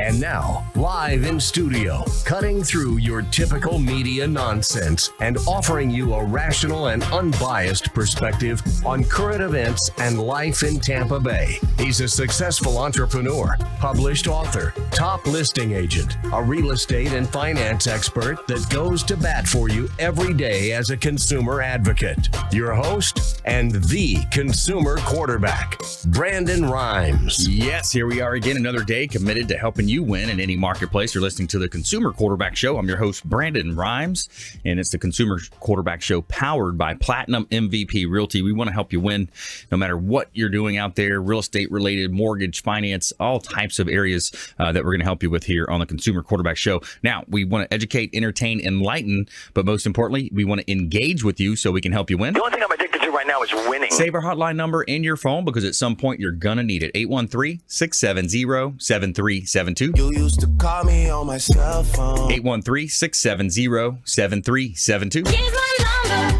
And now, live in studio, cutting through your typical media nonsense and offering you a rational and unbiased perspective on current events and life in Tampa Bay. He's a successful entrepreneur, published author, top listing agent, a real estate and finance expert that goes to bat for you every day as a consumer advocate. Your host and the consumer quarterback, Brandon Rhymes. Yes, here we are again, another day committed to helping you win in any marketplace. You're listening to the Consumer Quarterback Show. I'm your host, Brandon Rhymes, and it's the Consumer Quarterback Show powered by Platinum MVP Realty. We want to help you win no matter what you're doing out there, real estate related, mortgage, finance, all types of areas that we're going to help you with here on the Consumer Quarterback Show. Now, we want to educate, entertain, enlighten, but most importantly, we want to engage with you so we can help you win. The only thing I'm addicted to right now is winning. Save our hotline number in your phone because at some point you're going to need it. 813-670-7372. You used to call me on my cell phone. 813-670-7372. Here's my number,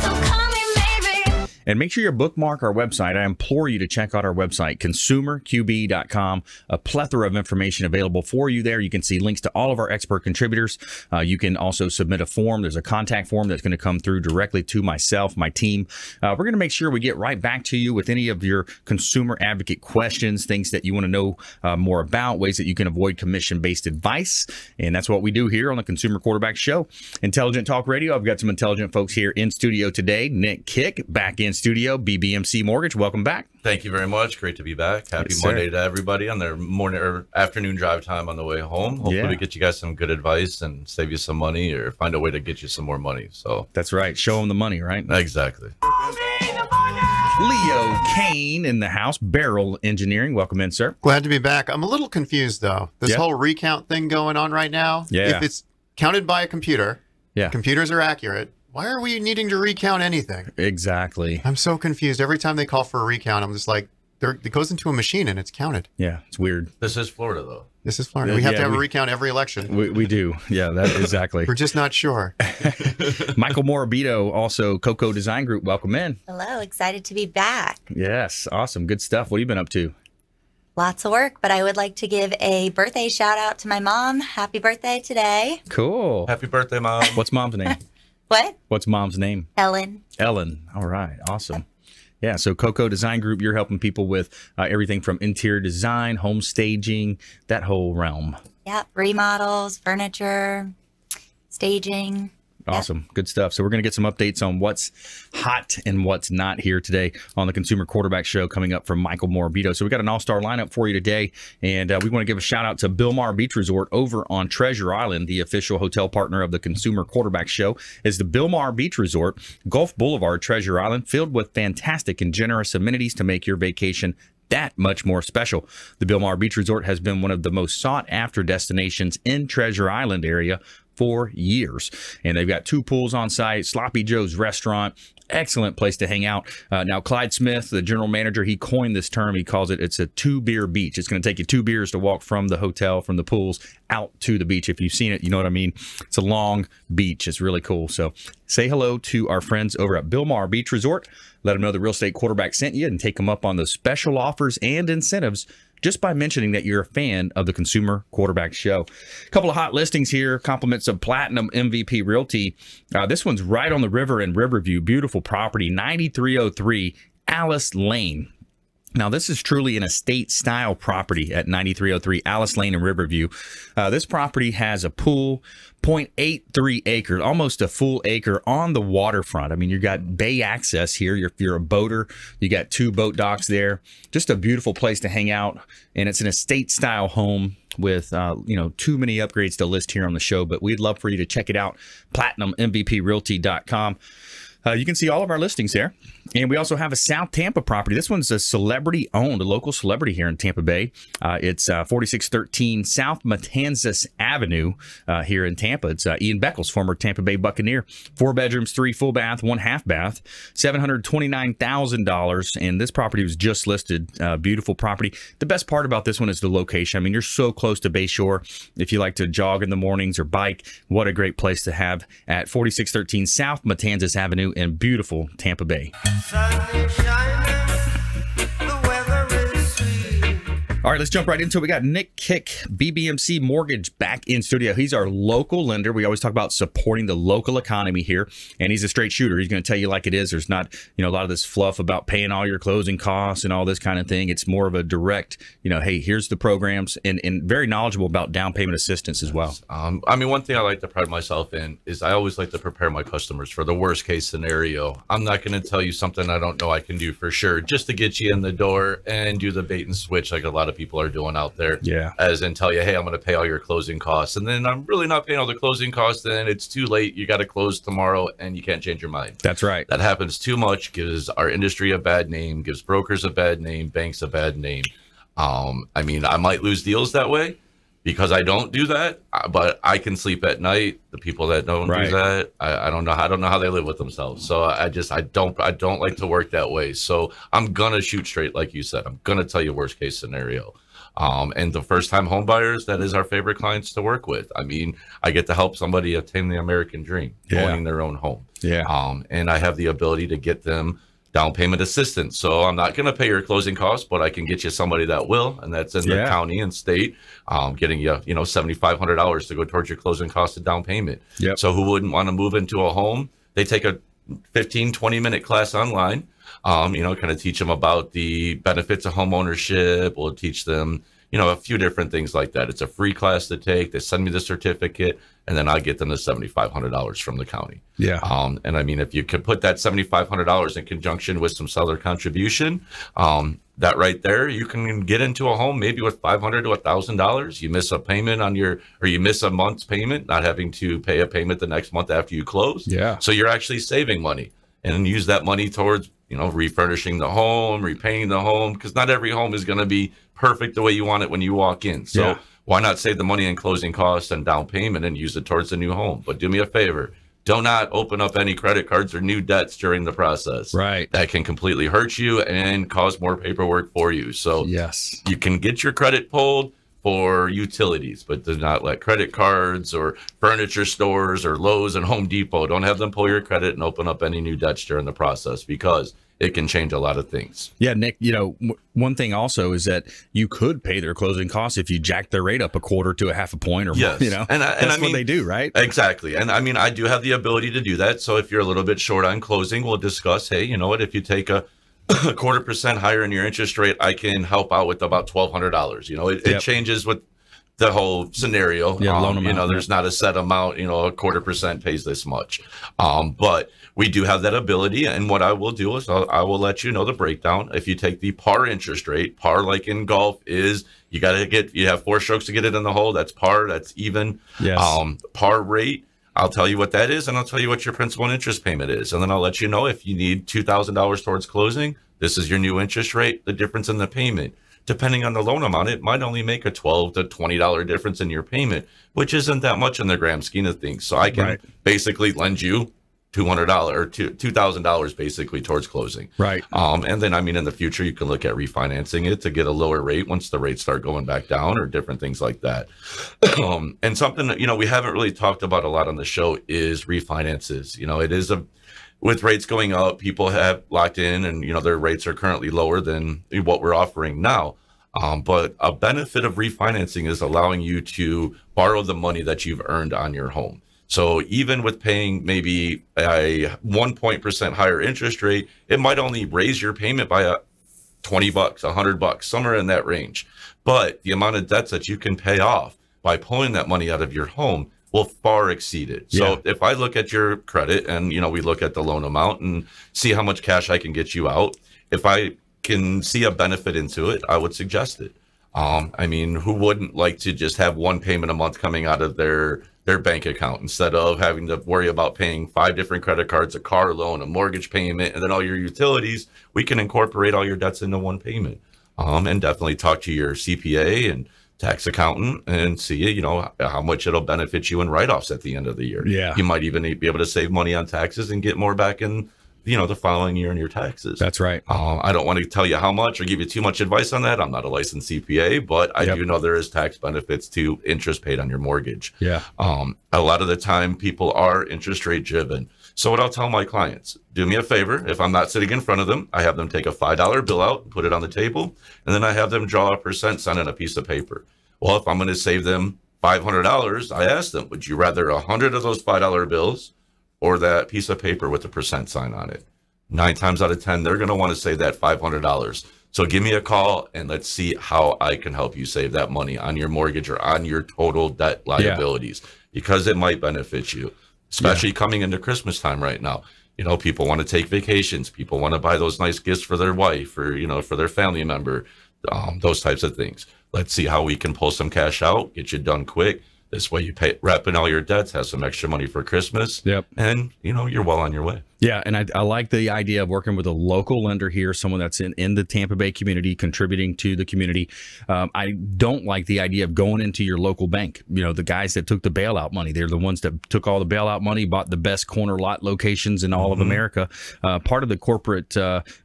so call me maybe. And make sure you bookmark our website. I implore you to check out our website, consumerqb.com. A plethora of information available for you there. You can see links to all of our expert contributors. You can also submit a form. There's a contact form that's going to come through directly to myself, my team. We're going to make sure we get right back to you with any of your consumer advocate questions, things that you want to know more about, ways that you can avoid commission-based advice. And that's what we do here on the Consumer Quarterback Show. Intelligent Talk Radio. I've got some intelligent folks here in studio today. Nick Kick back in studio, BBMC Mortgage. Welcome back. Thank you very much. Great to be back. Happy Yes, Monday sir. to everybody on their morning or afternoon drive time on the way home. Hopefully Yeah. we get you guys some good advice and save you some money or find a way to get you some more money. So That's right. Show them the money, right? exactly. Leo Kane in the house. Beryl Engineering. Welcome in, sir. Glad to be back. I'm a little confused, though. This Yeah. whole recount thing going on right now. Yeah. If it's counted by a computer, Yeah. computers are accurate. Why are we needing to recount anything? Exactly. I'm so confused. Every time they call for a recount, I'm just like, it goes into a machine and it's counted. Yeah, it's weird. This is Florida, though. This is Florida. We have Yeah, to have a we- recount every election. We do. Yeah, that exactly. We're just not sure. Michael Morabito, also Coco Design Group. Welcome in. Hello, excited to be back. Yes, awesome. Good stuff. What have you been up to? Lots of work, but I would like to give a birthday shout out to my mom. Happy birthday today. Cool. Happy birthday, Mom. What's mom's name? What? What's mom's name? Ellen. Ellen. All right. Awesome. Yeah. So Coco Design Group, you're helping people with everything from interior design, home staging, that whole realm. Yep, remodels, furniture, staging. Awesome. Good stuff. So we're going to get some updates on what's hot and what's not here today on the Consumer Quarterback Show coming up from Michael Morabito. So we got an all-star lineup for you today, and we want to give a shout-out to Bilmar Beach Resort over on Treasure Island. The official hotel partner of the Consumer Quarterback Show is the Bilmar Beach Resort, Gulf Boulevard, Treasure Island, filled with fantastic and generous amenities to make your vacation that much more special. The Bilmar Beach Resort has been one of the most sought-after destinations in Treasure Island area for years. And they've got 2 pools on site, Sloppy Joe's restaurant, excellent place to hang out. Now, Clyde Smith, the general manager, he coined this term. He calls it's a 2-beer beach. It's going to take you 2 beers to walk from the hotel, from the pools, out to the beach. If you've seen it, you know what I mean. It's a long beach. It's really cool. So say hello to our friends over at Bilmar Beach Resort. Let them know the Real Estate Quarterback sent you and take them up on the special offers and incentives just by mentioning that you're a fan of the Consumer Quarterback Show. A couple of hot listings here, compliments of Platinum MVP Realty. This one's right on the river in Riverview. Beautiful property, 9303 Alice Lane. Now, this is truly an estate-style property at 9303 Alice Lane in Riverview. This property has a pool, 0.83 acres, almost a full acre on the waterfront. I mean, you've got bay access here. If you're a boater, you got 2 boat docks there. Just a beautiful place to hang out, and it's an estate-style home with, too many upgrades to list here on the show, but we'd love for you to check it out, PlatinumMVPRealty.com. You can see all of our listings there. And we also have a South Tampa property. This one's a celebrity owned, a local celebrity here in Tampa Bay. It's 4613 South Matanzas Avenue here in Tampa. It's Ian Beckles, former Tampa Bay Buccaneer. 4 bedrooms, 3 full bath, 1 half bath, $729,000. And this property was just listed. Beautiful property. The best part about this one is the location. I mean, you're so close to Bayshore. If you like to jog in the mornings or bike, what a great place to have at 4613 South Matanzas Avenue in beautiful Tampa Bay. Sun is shining, the weather is sweet. All right, let's jump right into it. We got Nick Kick, BBMC Mortgage, back in studio. He's our local lender. We always talk about supporting the local economy here, and he's a straight shooter. He's going to tell you like it is. There's not, a lot of this fluff about paying all your closing costs and all this kind of thing. It's more of a direct, hey, here's the programs, and very knowledgeable about down payment assistance as well. One thing I like to pride myself in is I always like to prepare my customers for the worst case scenario. I'm not going to tell you something I don't know I can do for sure, just to get you in the door and do the bait and switch like a lot of people are doing out there. Yeah. As in tell you, hey, I'm going to pay all your closing costs. And then I'm really not paying all the closing costs. Then it's too late. You got to close tomorrow and you can't change your mind. That's right. That happens too much, gives our industry a bad name, gives brokers a bad name, banks a bad name. I might lose deals that way because I don't do that, but I can sleep at night. The people that don't do that, I don't know how they live with themselves. So I don't like to work that way. So I'm gonna shoot straight, like you said. I'm gonna tell you worst case scenario. And the first time home buyers, that is our favorite clients to work with. I get to help somebody attain the American dream, owning their own home. Yeah. And I have the ability to get them down payment assistance. So I'm not going to pay your closing costs, but I can get you somebody that will, and that's in the county and state, getting you, $7,500 to go towards your closing costs and down payment. Yep. So who wouldn't want to move into a home? They take a 15, 20-minute class online, kind of teach them about the benefits of home ownership. We'll teach them, a few different things like that. It's a free class to take. They send me the certificate, and then I get them the $7,500 from the county. Yeah. If you could put that $7,500 in conjunction with some seller contribution, that right there, you can get into a home maybe with $500 to $1,000. You miss a payment you miss a month's payment, not having to pay a payment the next month after you close. Yeah. So you're actually saving money, and use that money towards, refurnishing the home, repainting the home, because not every home is going to be perfect the way you want it when you walk in. So why not save the money in closing costs and down payment and use it towards the new home? But do me a favor. Do not open up any credit cards or new debts during the process. Right. That can completely hurt you and cause more paperwork for you. So yes, you can get your credit pulled for utilities, but do not let credit cards or furniture stores or Lowe's and Home Depot, don't have them pull your credit and open up any new debts during the process, because it can change a lot of things. Yeah, Nick, one thing also is that you could pay their closing costs if you jack their rate up a quarter to a half a point or more, that's what they do, right? Exactly. And I do have the ability to do that. So if you're a little bit short on closing, we'll discuss, hey, you know what, if you take a 0.25% higher in your interest rate, I can help out with about $1,200. It changes with the whole scenario. Loan amount, there's not a set amount, a 0.25% pays this much. But we do have that ability. And what I will do is I will let you know the breakdown. If you take the par interest rate, par like in golf is you have 4 strokes to get it in the hole. That's par, that's even. Yes. Par rate, I'll tell you what that is, and I'll tell you what your principal and interest payment is. And then I'll let you know if you need $2,000 towards closing, this is your new interest rate, the difference in the payment. Depending on the loan amount, it might only make a $12 to $20 difference in your payment, which isn't that much in the grand scheme of things. So I can basically lend you $200 or $2,000 basically towards closing. Right. And then, in the future, you can look at refinancing it to get a lower rate once the rates start going back down or different things like that. And something that, we haven't really talked about a lot on the show is refinances. It is with rates going up, people have locked in and, their rates are currently lower than what we're offering now. But a benefit of refinancing is allowing you to borrow the money that you've earned on your home. So even with paying maybe a 1% higher interest rate, it might only raise your payment by $20, $100, somewhere in that range. But the amount of debts that you can pay off by pulling that money out of your home will far exceed it. So if I look at your credit and, we look at the loan amount and see how much cash I can get you out, if I can see a benefit into it, I would suggest it. Who wouldn't like to just have one payment a month coming out of their bank account instead of having to worry about paying 5 different credit cards, a car loan, a mortgage payment, and then all your utilities? We can incorporate all your debts into one payment. And definitely talk to your CPA and tax accountant and see, how much it'll benefit you in write-offs at the end of the year. Yeah. You might even be able to save money on taxes and get more back in, the following year in your taxes. That's right. I don't want to tell you how much or give you too much advice on that. I'm not a licensed CPA, but I do know there is tax benefits to interest paid on your mortgage. Yeah. A lot of the time people are interest rate driven. So what I'll tell my clients, do me a favor. If I'm not sitting in front of them, I have them take a $5 bill out, put it on the table, and then I have them draw a percent sign on a piece of paper. Well, if I'm going to save them $500, I ask them, would you rather 100 of those $5 bills or that piece of paper with a percent sign on it? 9 times out of 10, they're going to want to save that $500. So give me a call and let's see how I can help you save that money on your mortgage or on your total debt liabilities, because it might benefit you, especially coming into Christmas time right now. You know, people want to take vacations. People want to buy those nice gifts for their wife or, you know, for their family member, those types of things. Let's see how we can pull some cash out, get you done quick. This way you pay, wrap in all your debts, have some extra money for Christmas. Yep. And, you know, you're well on your way. Yeah, and I like the idea of working with a local lender here, someone that's in the Tampa Bay community, contributing to the community. I don't like the idea of going into your local bank. You know, the guys that took the bailout money, they're the ones that took all the bailout money, bought the best corner lot locations in all of America. Part of the corporate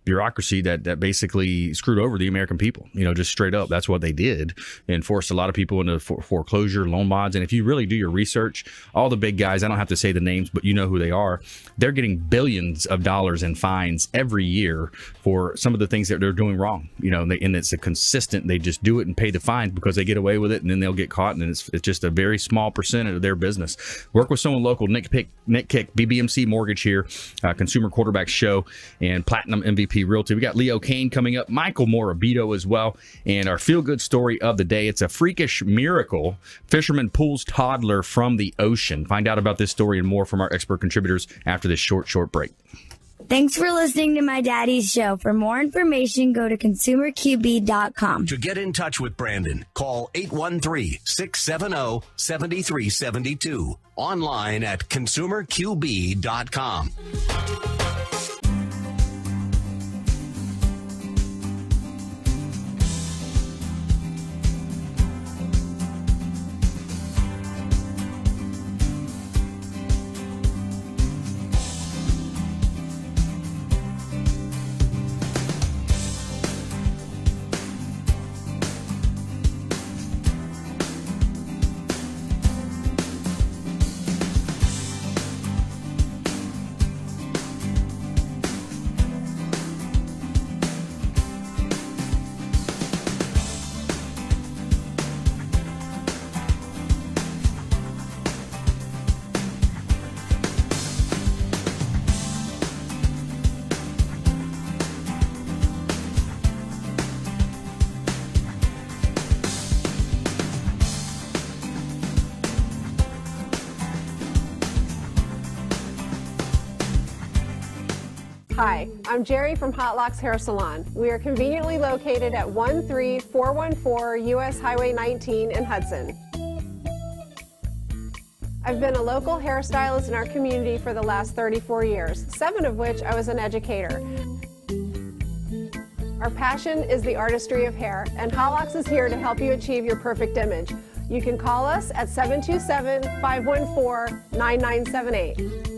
bureaucracy that basically screwed over the American people, you know, just straight up. That's what they did, and forced a lot of people into foreclosure, loan mods. And if you really do your research, all the big guys, I don't have to say the names, but you know who they are, they're getting billions of dollars in fines every year for some of the things that they're doing wrong, you know, and it's a consistent, they just do it and pay the fines because they get away with it, and then they'll get caught, and it's just a very small percentage of their business. Work with someone local. Nick Kick, BBMC Mortgage here, Consumer Quarterback Show, and Platinum MVP Realty. We got Leo Kane coming up, Michael Morabito as well, and our feel-good story of the day. It's a freakish miracle. Fisherman pulls toddler from the ocean. Find out about this story and more from our expert contributors after this short break. Thanks for listening to my daddy's show. For more information, go to consumerqb.com. To get in touch with Brandon, call 813-670-7372. Online at consumerqb.com. Hi, I'm Jerry from Hot Locks Hair Salon. We are conveniently located at 13414 US Highway 19 in Hudson. I've been a local hairstylist in our community for the last 34 years, 7 of which I was an educator. Our passion is the artistry of hair, and Hot Locks is here to help you achieve your perfect image. You can call us at 727-514-9978.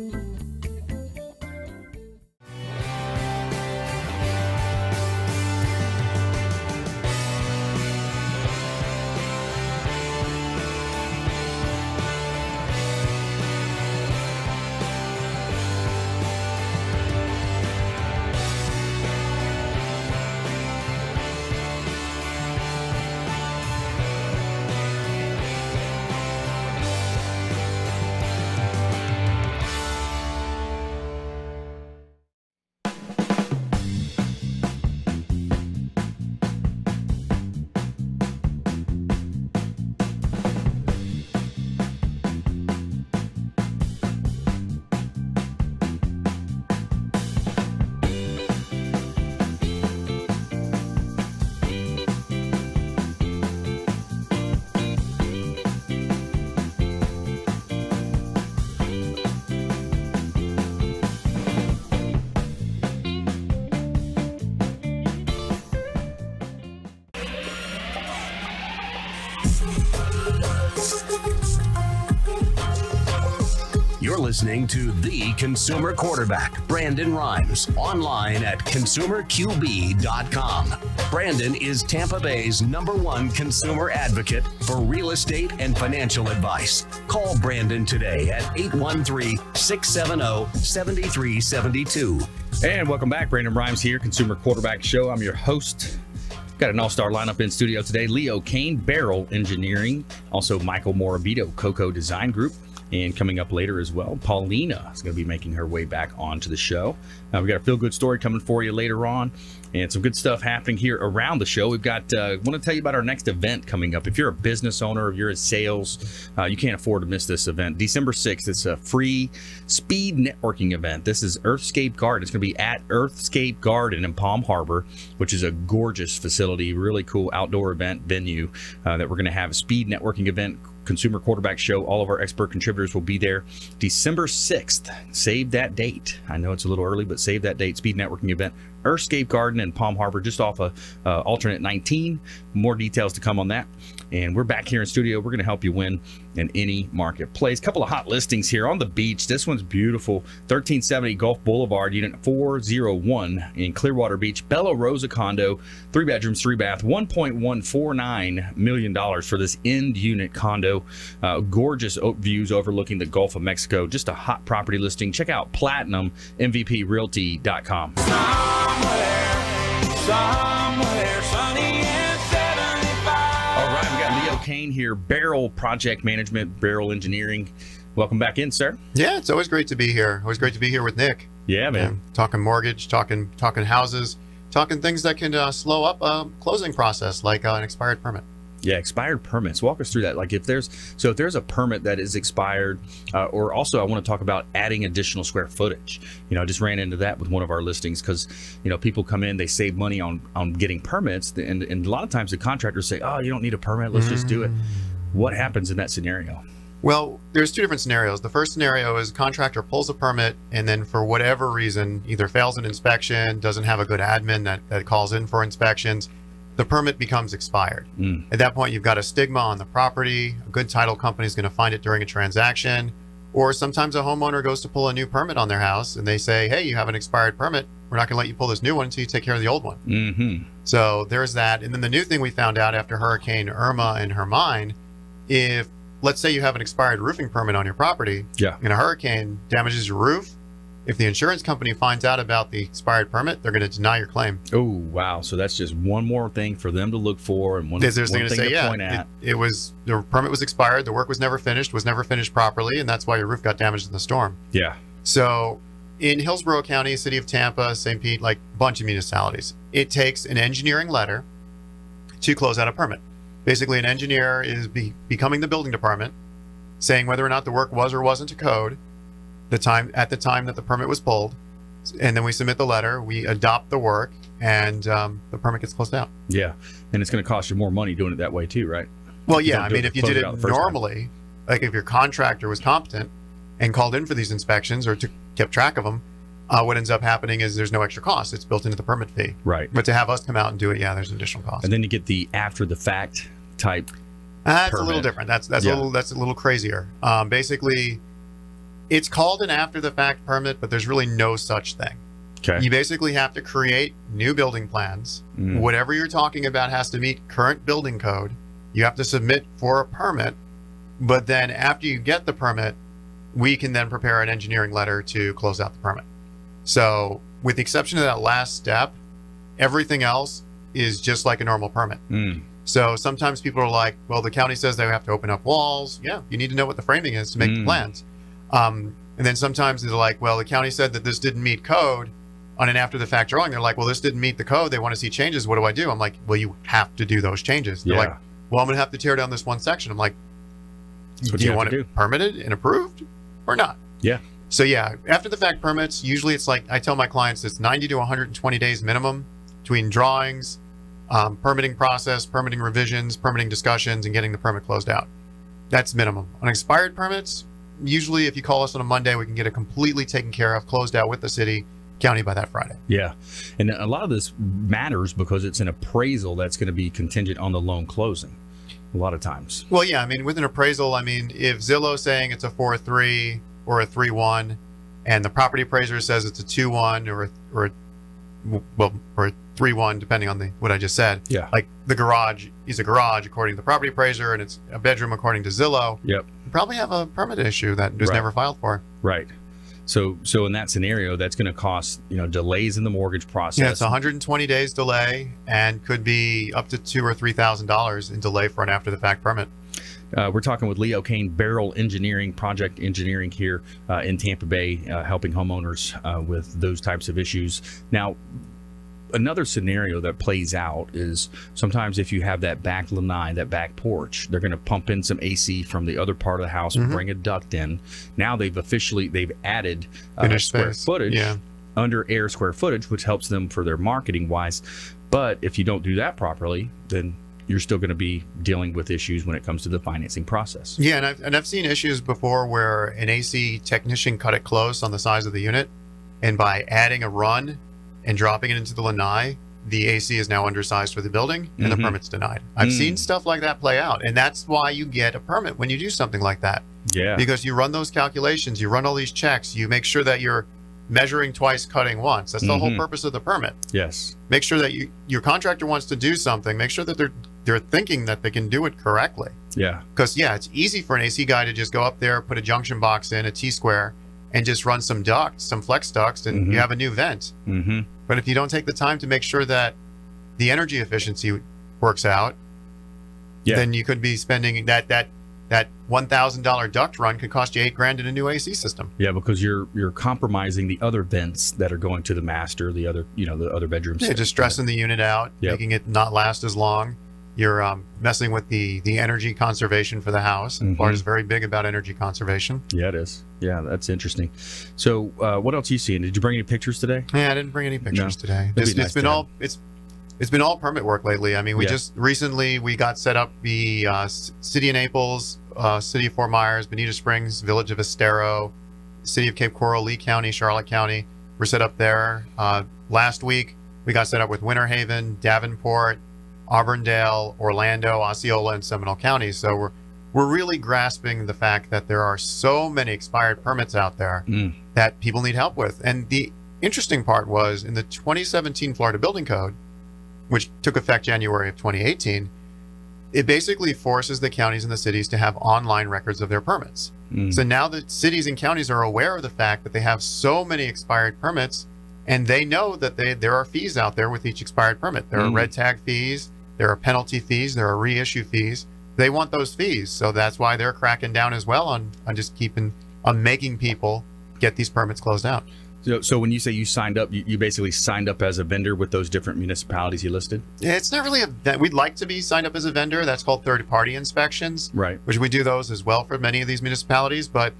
You're listening to the consumer quarterback, Brandon Rhymes, online at consumerqb.com. Brandon is Tampa Bay's #1 consumer advocate for real estate and financial advice. Call Brandon today at 813-670-7372. And welcome back. Brandon Rhymes here, Consumer Quarterback Show. I'm your host. Got an all-star lineup in studio today. Leo Kane, Beryl Engineering. Also Michael Morabito, Coco Design Group. And coming up later as well, Paulina is going to be making her way back onto the show. We got a feel-good story coming for you later on, and some good stuff happening here around the show. We've got, want to tell you about our next event coming up. If you're a business owner, if you're in sales, you can't afford to miss this event. December 6th, it's a free speed networking event. This is Earthscape Garden. It's going to be at Earthscape Garden in Palm Harbor, which is a gorgeous facility, really cool outdoor event venue that we're going to have a speed networking event. Consumer Quarterback Show. All of our expert contributors will be there December 6th. Save that date. I know it's a little early, but save that date. Speed networking event, Earthscape Garden in Palm Harbor, just off of alternate 19. More details to come on that. And we're back here in studio. We're going to help you win in any marketplace. Couple of hot listings here on the beach. This one's beautiful. 1370 Gulf Boulevard, unit 401 in Clearwater Beach. Bella Rosa condo, 3 bedrooms, 3 bath, $1.149 million for this end unit condo. Gorgeous views overlooking the Gulf of Mexico. Just a hot property listing. Check out PlatinumMVPRealty.com. Somewhere sunny and 75. All right, we got Leo Kane here, Beryl Project Management, Beryl Engineering. Welcome back in, sir. Yeah, it's always great to be here. Always great to be here with Nick. Yeah, man. Talking mortgage, talking houses, talking things that can slow up a closing process, like an expired permit. Yeah, expired permits. Walk us through that. Like if there's a permit that is expired, or also I want to talk about adding additional square footage. I just ran into that with one of our listings because, people come in, they save money on getting permits. And a lot of times the contractors say, oh, you don't need a permit. Let's just do it. What happens in that scenario? Well, there's two different scenarios. The first scenario is contractor pulls a permit and then for whatever reason, either fails an inspection, doesn't have a good admin that calls in for inspections. The permit becomes expired. At that point, you've got a stigma on the property. A good title company is going to find it during a transaction. Or sometimes a homeowner goes to pull a new permit on their house and they say, hey, you have an expired permit. We're not going to let you pull this new one until you take care of the old one. So there's that. And then the new thing we found out after Hurricane Irma and Hermine, if let's say you have an expired roofing permit on your property, and a hurricane damages your roof, if the insurance company finds out about the expired permit, they're going to deny your claim. Oh, wow. So that's just one more thing for them to look for and one thing to point at. The permit was expired, the work was never finished properly, and that's why your roof got damaged in the storm. Yeah. So in Hillsborough County, City of Tampa, St. Pete, like a bunch of municipalities, it takes an engineering letter to close out a permit. Basically, an engineer is becoming the building department, saying whether or not the work was or wasn't to code, at the time that the permit was pulled, and then we submit the letter, we adopt the work, and the permit gets closed out. Yeah, and it's going to cost you more money doing it that way too, right? Well, yeah, I mean, if you did it normally, like if your contractor was competent and called in for these inspections or kept track of them, what ends up happening is there's no extra cost. It's built into the permit fee. Right. But to have us come out and do it, yeah, there's additional cost. And then you get the after the fact type. That's a little different. That's a little crazier. Basically, it's called an after the fact permit, but there's really no such thing. Okay. You basically have to create new building plans. Whatever you're talking about has to meet current building code. You have to submit for a permit, but then after you get the permit, we can then prepare an engineering letter to close out the permit. So with the exception of that last step, everything else is just like a normal permit. So sometimes people are like, well, the county says they have to open up walls. Yeah, you need to know what the framing is to make the plans. And then sometimes they're like, well, the county said that this didn't meet code on an after the fact drawing. They're like, well, this didn't meet the code. They want to see changes. What do I do? I'm like, well, you have to do those changes. They're like, well, I'm going to have to tear down this one section. I'm like, do you want it permitted and approved or not? Yeah. So yeah, after the fact permits, usually it's like, I tell my clients it's 90 to 120 days minimum between drawings, permitting process, permitting revisions, permitting discussions, and getting the permit closed out. That's minimum. On expired permits, usually if you call us on a Monday, we can get it completely taken care of, closed out with the city, county by that Friday. Yeah. And a lot of this matters because it's an appraisal that's going to be contingent on the loan closing a lot of times. Well, yeah, I mean, with an appraisal, I mean, if Zillow's saying it's a 4.3 or a 3-1, and the property appraiser says it's a 2-1 or a 3-1, depending on what I just said. Yeah. Like the garage is a garage according to the property appraiser, and it's a bedroom according to Zillow. Yep. You probably have a permit issue that was never filed for. Right. So in that scenario, that's going to cost, delays in the mortgage process. Yeah, it's 120 days delay and could be up to $2,000 or $3,000 in delay for an after the fact permit. We're talking with Leo Kane, Beryl Engineering, Project Engineering here in Tampa Bay, helping homeowners with those types of issues. Now, another scenario that plays out is sometimes if you have that back lanai, that back porch, they're going to pump in some AC from the other part of the house and bring a duct in. Now they've added square footage under air square footage, which helps them for their marketing wise. But if you don't do that properly, then you're still going to be dealing with issues when it comes to the financing process. Yeah, and I've seen issues before where an AC technician cut it close on the size of the unit, and by adding a run and dropping it into the lanai, the AC is now undersized for the building, and the permit's denied. I've seen stuff like that play out, and that's why you get a permit when you do something like that. Yeah. Because you run those calculations, you run all these checks, you make sure that you're measuring twice, cutting once. That's the whole purpose of the permit. Yes. Make sure that your contractor wants to do something. Make sure that they're thinking that they can do it correctly. Yeah. Because it's easy for an AC guy to just go up there, put a junction box in, a T-square, and just run some ducts, some flex ducts, and you have a new vent. But if you don't take the time to make sure that the energy efficiency works out, then you could be spending that $1,000 duct run could cost you $8,000 in a new AC system. Yeah, because you're compromising the other vents that are going to the master, the other bedrooms. Yeah, just stressing the unit out, making it not last as long. You're messing with the energy conservation for the house. And Florida's very big about energy conservation. Yeah, it is. Yeah, that's interesting. So, what else are you seeing? Did you bring any pictures today? Yeah, I didn't bring any pictures today. It's been all permit work lately. I mean, we just recently got set up the City of Naples, City of Fort Myers, Bonita Springs, Village of Estero, City of Cape Coral, Lee County, Charlotte County. We're set up there. Last week, we got set up with Winter Haven, Davenport, Auburndale, Orlando, Osceola, and Seminole counties. So we're really grasping the fact that there are so many expired permits out there that people need help with. And the interesting part was in the 2017 Florida Building Code, which took effect January of 2018, it basically forces the counties and the cities to have online records of their permits. So now the cities and counties are aware of the fact that they have so many expired permits, and they know that there are fees out there with each expired permit. There are red tag fees, there are penalty fees, there are reissue fees. They want those fees, so that's why they're cracking down as well on making people get these permits closed out. So when you say you signed up, you basically signed up as a vendor with those different municipalities you listed? Yeah, it's not really we'd like to be signed up as a vendor. That's called third-party inspections, right? Which we do those as well for many of these municipalities, but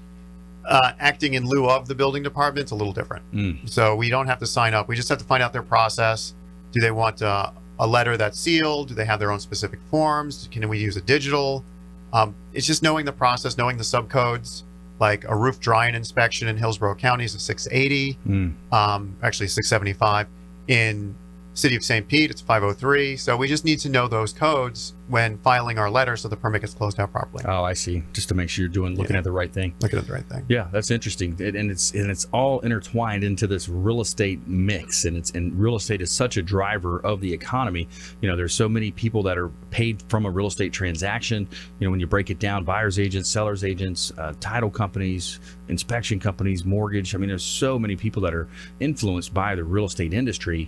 acting in lieu of the building department is a little different. So we don't have to sign up. We just have to find out their process. Do they want a letter that's sealed? Do they have their own specific forms? Can we use a digital? It's just knowing the process, knowing the subcodes. Like a roof drying inspection in Hillsborough County is a 680, actually 675. In City of St. Pete, it's 503. So we just need to know those codes when filing our letter so the permit gets closed out properly. Oh, I see. Just to make sure you're looking at the right thing. Looking at the right thing. Yeah, that's interesting. And it's all intertwined into this real estate mix. And real estate is such a driver of the economy. There's so many people that are paid from a real estate transaction. When you break it down, buyer's agents, seller's agents, title companies, inspection companies, mortgage. I mean, there's so many people that are influenced by the real estate industry.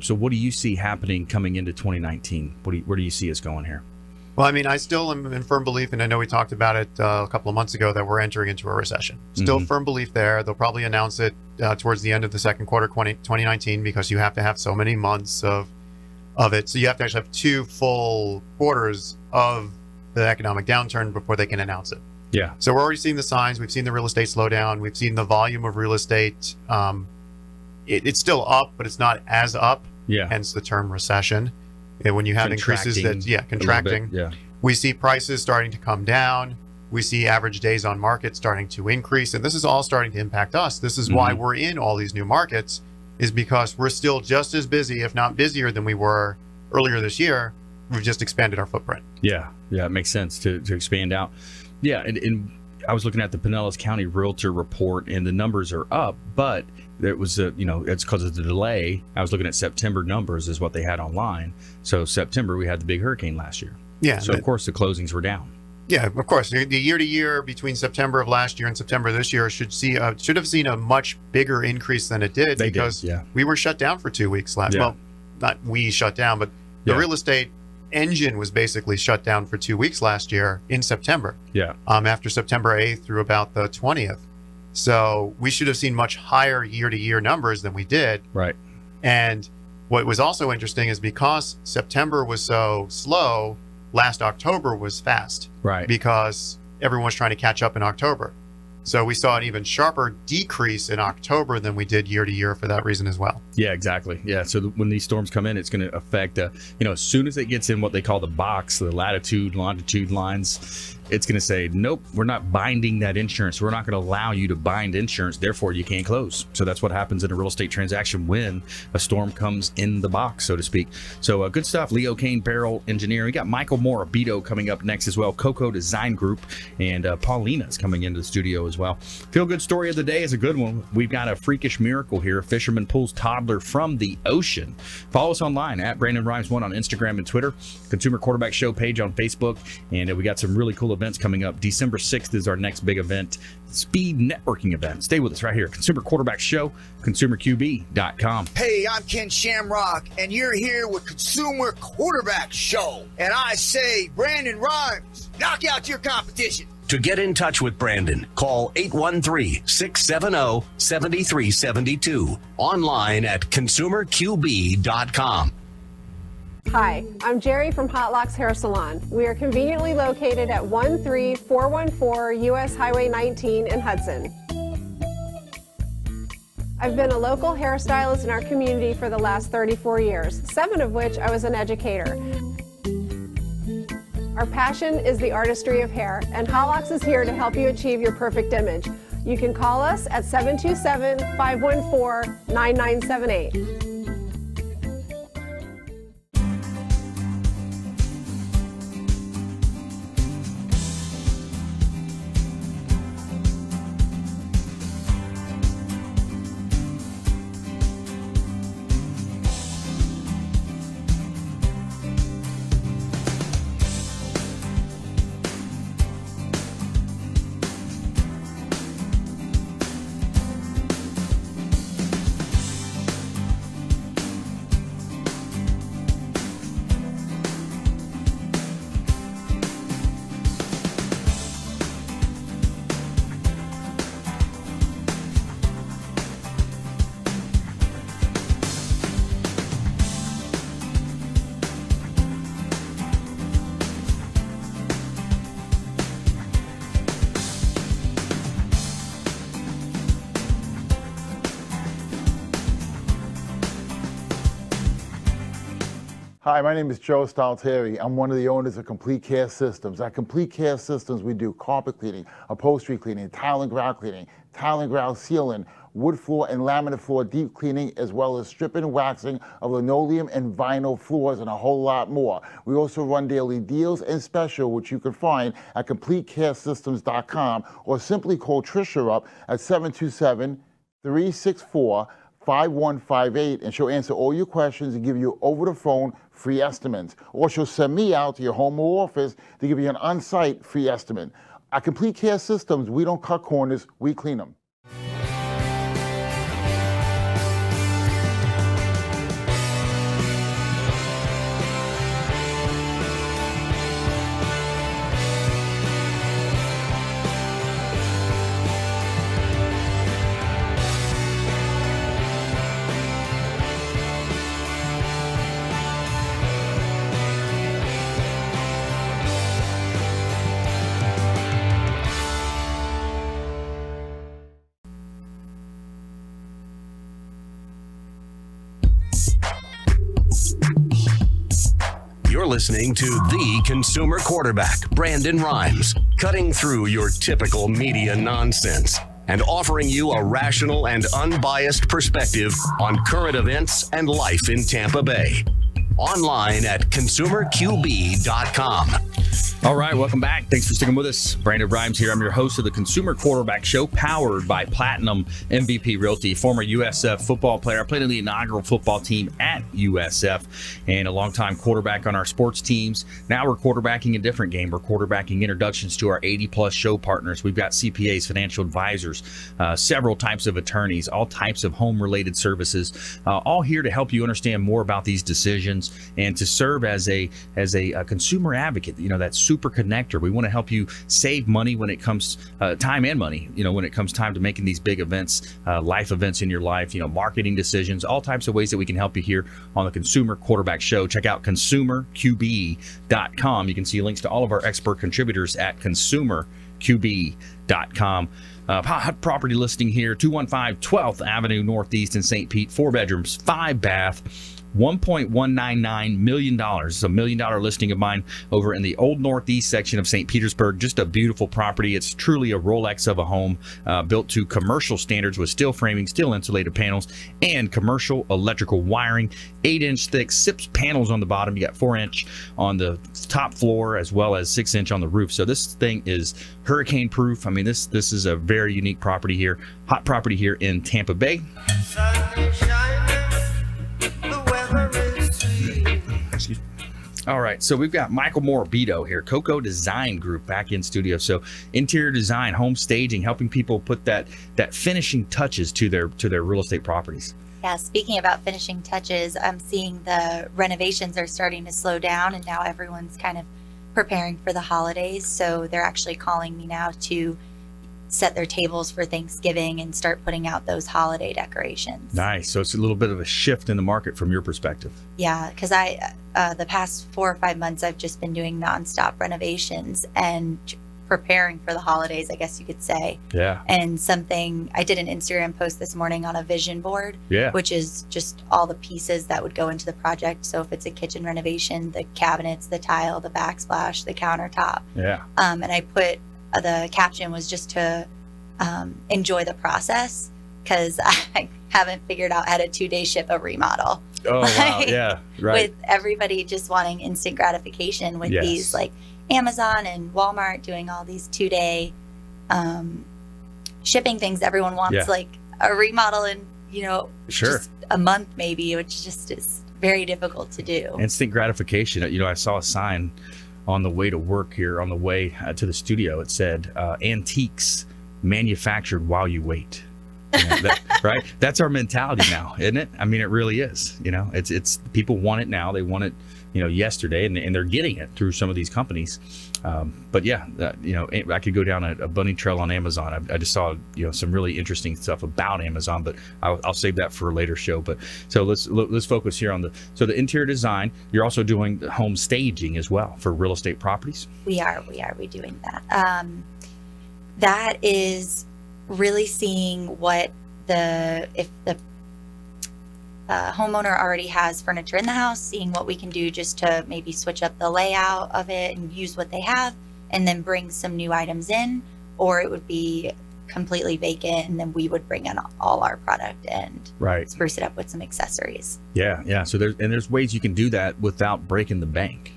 So what do you see happening coming into 2019? Where do you see us going here? Well, I mean, I still am in firm belief, and I know we talked about it a couple of months ago, that we're entering into a recession. Still firm belief there. They'll probably announce it towards the end of the second quarter 2019 because you have to have so many months of it. So you have to actually have 2 full quarters of the economic downturn before they can announce it. Yeah. So we're already seeing the signs. We've seen the real estate slowdown. We've seen the volume of real estate. It's still up, but it's not as up. Yeah. Hence the term recession. And when you have increases contracting. We see prices starting to come down. We see average days on market starting to increase. And this is all starting to impact us. This is why we're in all these new markets, is because we're still just as busy, if not busier than we were earlier this year. We've just expanded our footprint. Yeah, it makes sense to expand out. Yeah, and I was looking at the Pinellas County Realtor report, and the numbers are up, but it was it's because of the delay. I was looking at September numbers is what they had online. So September we had the big hurricane last year. Yeah. So of course the closings were down. Yeah, of course. The year to year between September of last year and September this year should have seen a much bigger increase than it did because we were shut down for 2 weeks last. Yeah. Well, not we shut down, but the real estate engine was basically shut down for 2 weeks last year in September. Yeah. After September 8th through about the 20th. So we should have seen much higher year to year numbers than we did. Right. And what was also interesting is because September was so slow, last October was fast. Right. Because everyone was trying to catch up in October. So we saw an even sharper decrease in October than we did year to year for that reason as well. Yeah, exactly. Yeah. So when these storms come in, it's going to affect, as soon as it gets in what they call the box, the latitude, longitude lines, it's going to say, nope, we're not binding that insurance. We're not going to allow you to bind insurance. Therefore, you can't close. So that's what happens in a real estate transaction when a storm comes in the box, so to speak. So good stuff. Leo Kane, Beryl Engineering. We got Michael Morabito coming up next as well. Coco Design Group. And Paulina is coming into the studio as well. Feel good story of the day is a good one. We've got a freakish miracle here. A fisherman pulls toddler from the ocean. Follow us online at Brandon Rhymes 1 on Instagram and Twitter. Consumer Quarterback Show page on Facebook. And we got some really cool events coming up. December 6th is our next big event, speed networking event. Stay with us right here. Consumer Quarterback Show, consumerqb.com. Hey, I'm Ken Shamrock, and you're here with Consumer Quarterback Show. And I say, Brandon Rhymes, knock out your competition. To get in touch with Brandon, call 813-670-7372. Online at consumerqb.com. Hi, I'm Jerry from Hot Locks Hair Salon. We are conveniently located at 13414 US Highway 19 in Hudson. I've been a local hairstylist in our community for the last 34 years, 7 of which I was an educator. Our passion is the artistry of hair, and Hot Locks is here to help you achieve your perfect image. You can call us at 727-514-9978. Hi, my name is Joe Stalteri. I'm one of the owners of Complete Care Systems. At Complete Care Systems, we do carpet cleaning, upholstery cleaning, tile and grout cleaning, tile and grout sealing, wood floor and laminate floor deep cleaning, as well as stripping and waxing of linoleum and vinyl floors, and a whole lot more. We also run daily deals and special, which you can find at CompleteCareSystems.com, or simply call Trisha up at 727-364-5158, and she'll answer all your questions and give you over the phone free estimates. Or she'll send me out to your home or office to give you an on-site free estimate. At Complete Care Systems, we don't cut corners, we clean them. You're listening to the Consumer Quarterback, Brandon Rhymes, cutting through your typical media nonsense and offering you a rational and unbiased perspective on current events and life in Tampa Bay. Online at consumerqb.com. All right, welcome back. Thanks for sticking with us. Brandon Rhymes here. I'm your host of the Consumer Quarterback Show, powered by Platinum MVP Realty, former USF football player. I played in the inaugural football team at USF and a longtime quarterback on our sports teams. Now we're quarterbacking a different game. We're quarterbacking introductions to our 80-plus show partners. We've got CPAs, financial advisors, several types of attorneys, all types of home-related services, all here to help you understand more about these decisions and to serve as a consumer advocate. You know, that's super connector. We want to help you save money when it comes time and money, when it comes time to making these big events, life events in your life, marketing decisions, all types of ways that we can help you here on the Consumer Quarterback Show. Check out consumerqb.com. You can see links to all of our expert contributors at consumerqb.com. Hot property listing here, 215 12th Avenue Northeast in St. Pete, 4 bedrooms, 5 bath. $1.199 million. It's a $1 million listing of mine over in the Old Northeast section of St. Petersburg. Just a beautiful property. It's truly a Rolex of a home, built to commercial standards with steel framing, steel insulated panels, and commercial electrical wiring. 8-inch thick SIPS panels on the bottom. You got 4-inch on the top floor as well as 6-inch on the roof. So this thing is hurricane proof. I mean, this is a very unique property here. Hot property here in Tampa Bay. All right, so we've got Michael Morabito here, Coco Design Group, back in studio. So interior design, home staging, helping people put that finishing touches to their real estate properties. Yeah, speaking about finishing touches, I'm seeing the renovations are starting to slow down, and now everyone's kind of preparing for the holidays. So they're actually calling me now to set their tables for Thanksgiving and start putting out those holiday decorations. Nice. So it's a little bit of a shift in the market from your perspective. Yeah, because the past 4 or 5 months, I've just been doing nonstop renovations and preparing for the holidays, I guess you could say. Yeah. And I did an Instagram post this morning on a vision board, which is just all the pieces that would go into the project. So if it's a kitchen renovation, the cabinets, the tile, the backsplash, the countertop. Yeah. And I put the caption was just to enjoy the process, because I haven't figured out how to 2-day ship a remodel. Oh, wow. Yeah, right. With everybody just wanting instant gratification with these, like Amazon and Walmart doing all these 2-day shipping things. Everyone wants like a remodel in, just a month maybe, which just is very difficult to do. Instant gratification. I saw a sign on the way to work here, on the way to the studio. It said, antiques manufactured while you wait. Right? That's our mentality now, isn't it? I mean, it really is. It's people want it now. They want it, yesterday, and they're getting it through some of these companies. But yeah, I could go down a bunny trail on Amazon. I just saw, some really interesting stuff about Amazon, but I'll save that for a later show. But so let's focus here on the interior design. You're also doing the home staging as well for real estate properties. We are doing that. That is really seeing what if the homeowner already has furniture in the house, seeing what we can do just to maybe switch up the layout of it and use what they have, and then bring some new items in, or it would be completely vacant, and then we would bring in all our product and spruce it up with some accessories. Yeah. So there's ways you can do that without breaking the bank.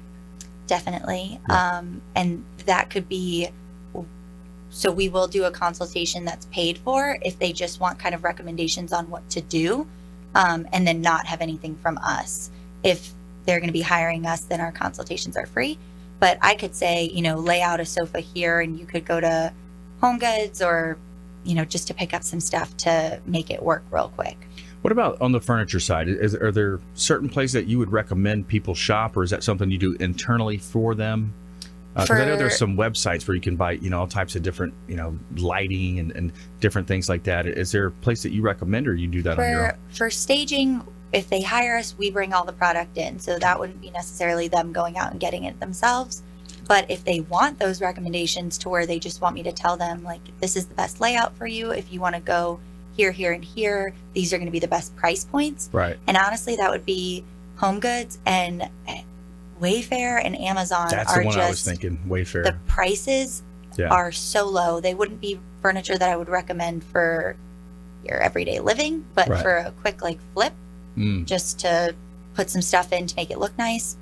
Definitely. And that could be, so we will do a consultation that's paid for if they just want kind of recommendations on what to do. And then not have anything from us. If they're going to be hiring us, then our consultations are free. But I could say, lay out a sofa here, and you could go to Home Goods or, just to pick up some stuff to make it work real quick. What about on the furniture side? Are there certain places that you would recommend people shop, or is that something you do internally for them? Because I know there's some websites where you can buy, all types of different, lighting and different things like that. Is there a place that you recommend, or you do that on your own? For staging, if they hire us, we bring all the product in. So that wouldn't be necessarily them going out and getting it themselves. But if they want those recommendations to where they just want me to tell them, like, this is the best layout for you. If you want to go here, here, and here, these are going to be the best price points. Right. And honestly, that would be Home Goods and Wayfair and Amazon. That's the one I was thinking, Wayfair. The prices are so low. They wouldn't be furniture that I would recommend for your everyday living, but for a quick flip, just to put some stuff in to make it look nice.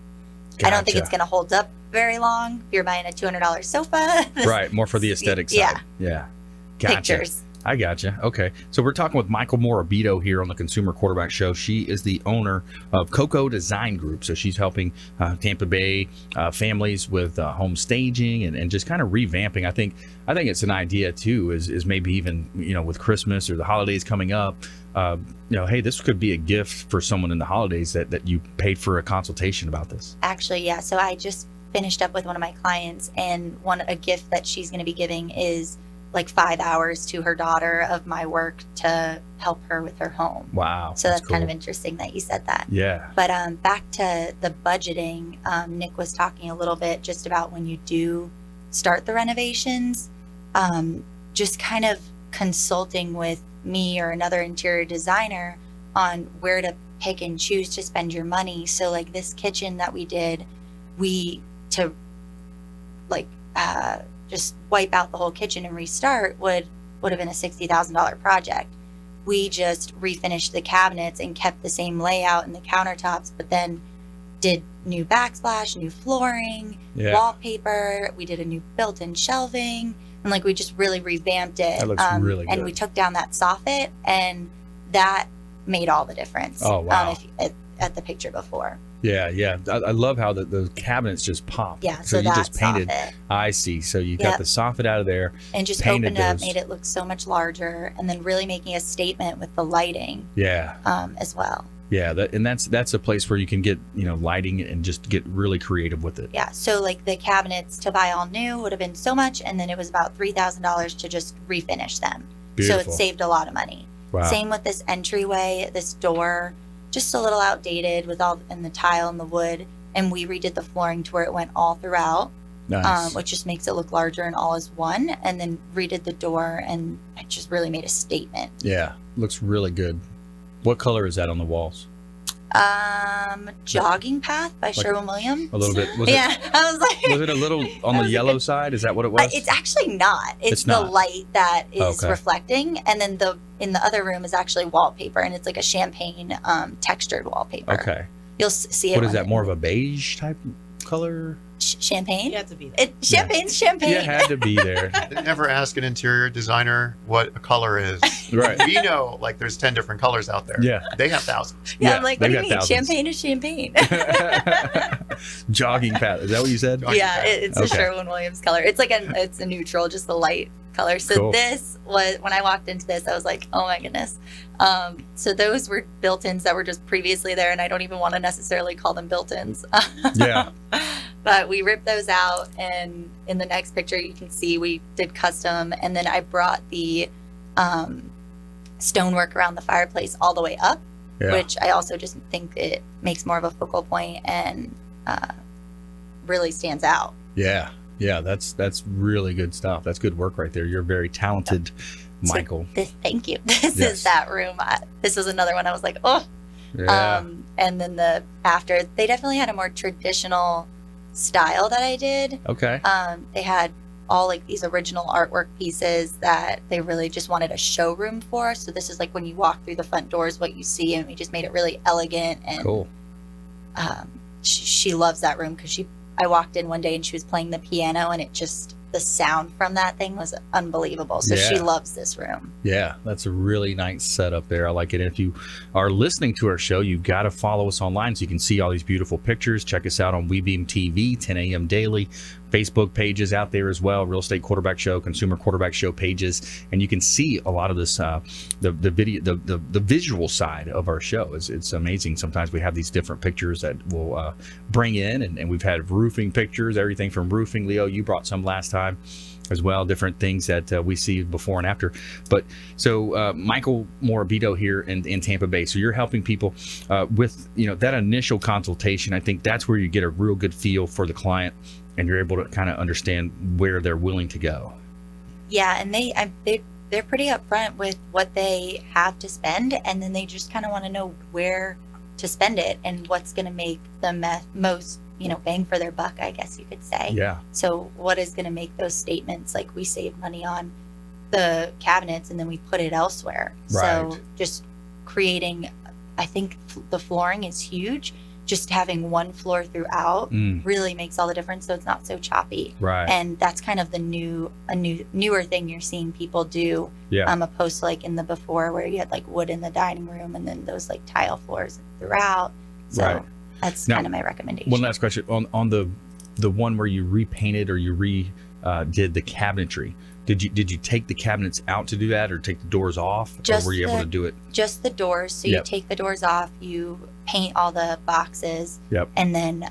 Gotcha. I don't think it's going to hold up very long. If you're buying a $200 sofa, Right, more for the aesthetic side. Yeah. Gotcha. Pictures. I gotcha. Okay. So we're talking with Michael Morabito here on the Consumer Quarterback Show. She is the owner of Coco Design Group. So she's helping Tampa Bay families with home staging and just kind of revamping. I think it's an idea too, is maybe even, with Christmas or the holidays coming up, hey, this could be a gift for someone in the holidays that you paid for a consultation about this. Actually, yeah. So I just finished up with one of my clients, and a gift that she's going to be giving is like 5 hours to her daughter of my work to help her with her home. Wow. So that's cool. kind of interesting that you said that. Yeah. But back to the budgeting, Nick was talking a little bit just about when you do start the renovations, just kind of consulting with me or another interior designer on where to pick and choose to spend your money. So like this kitchen that we did, just wipe out the whole kitchen and restart would have been a $60,000 project. We just refinished the cabinets and kept the same layout and the countertops, but then did new backsplash, new flooring, wallpaper. We did a new built-in shelving, and like we just really revamped it. That looks really good. And we took down that soffit, and that made all the difference. Oh wow! At the picture before. Yeah. I love how the cabinets just pop. Yeah, so you just painted. soffit. I see. So you got the soffit out of there and just opened it up, made it look so much larger, and then really making a statement with the lighting. Yeah. As well. Yeah, that's a place where you can get lighting and just get really creative with it. Yeah. So like the cabinets to buy all new would have been so much, and then it was about $3,000 to just refinish them. Beautiful. So it saved a lot of money. Wow. Same with this entryway, this door. Just a little outdated with the tile and the wood, and we redid the flooring to where it went all throughout, nice. Which just makes it look larger and all as one, and then redid the door, and it just really made a statement. Yeah, looks really good. What color is that on the walls? Jogging Path by Sherwin-Williams. A little bit. I was like, was it a little on the yellow side? Is that what it was? It's actually not. It's the not. light that is Okay. reflecting, and then in the other room is actually wallpaper, and it's like a champagne textured wallpaper. Okay. You'll see it. What is that? More of a beige type color? Champagne? You have to be there. Champagne's champagne. You had to be there. Never ask an interior designer what a color is. Right. We know, like, there's 10 different colors out there. Yeah. They have thousands. Yeah, I'm like, what do you they've mean? got Champagne is champagne. Jogging Path. Is that what you said? Yeah, it's a Okay. Sherwin-Williams color. It's like it's a neutral, just the light color. So Cool. this was, when I walked into this, I was like, oh my goodness. So those were built-ins that were just previously there, and I don't even want to necessarily call them built-ins. Yeah. But we ripped those out, and in the next picture you can see we did custom, and then I brought the stonework around the fireplace all the way up, which I also just think it makes more of a focal point and really stands out. Yeah, that's really good stuff. That's good work right there. You're very talented, Michael. Thank you. This is that room. This was another one I was like, oh. Yeah. And then they definitely had a more traditional style that I did. Okay. They had all like these original artwork pieces that they really just wanted a showroom for. So this is like when you walk through the front doors, what you see, and we just made it really elegant. And cool. She loves that room because I walked in one day and she was playing the piano, and the sound from that thing was unbelievable. So she loves this room. Yeah, that's a really nice setup there. I like it. And if you are listening to our show, you've got to follow us online so you can see all these beautiful pictures. Check us out on WeBeam TV, 10 a.m. daily. Facebook pages out there as well, Real Estate Quarterback Show, Consumer Quarterback Show pages, and you can see a lot of this, the video, the visual side of our show. It's amazing. Sometimes we have these different pictures that we'll bring in, and we've had roofing pictures, everything from roofing. Leo, you brought some last time as well, different things that we see before and after. But so Michael Morabito here in Tampa Bay. So you're helping people with that initial consultation. I think that's where you get a real good feel for the client, and you're able to kind of understand where they're willing to go. Yeah, and they're pretty upfront with what they have to spend, and then they just kind of want to know where to spend it and what's going to make the most bang for their buck, I guess you could say. Yeah. So what is going to make those statements? Like, we save money on the cabinets and then we put it elsewhere. Right. So just creating, I think the flooring is huge. just having one floor throughout really makes all the difference, so it's not so choppy. Right. And that's kind of the newer thing you're seeing people do, opposed to like in the before where you had like wood in the dining room and then those like tile floors throughout. So that's kind of my recommendation. One last question on the one where you repainted or you did the cabinetry. Did you take the cabinets out to do that, or take the doors off, or were you able to do it? Just the doors. So you take the doors off, you paint all the boxes, and then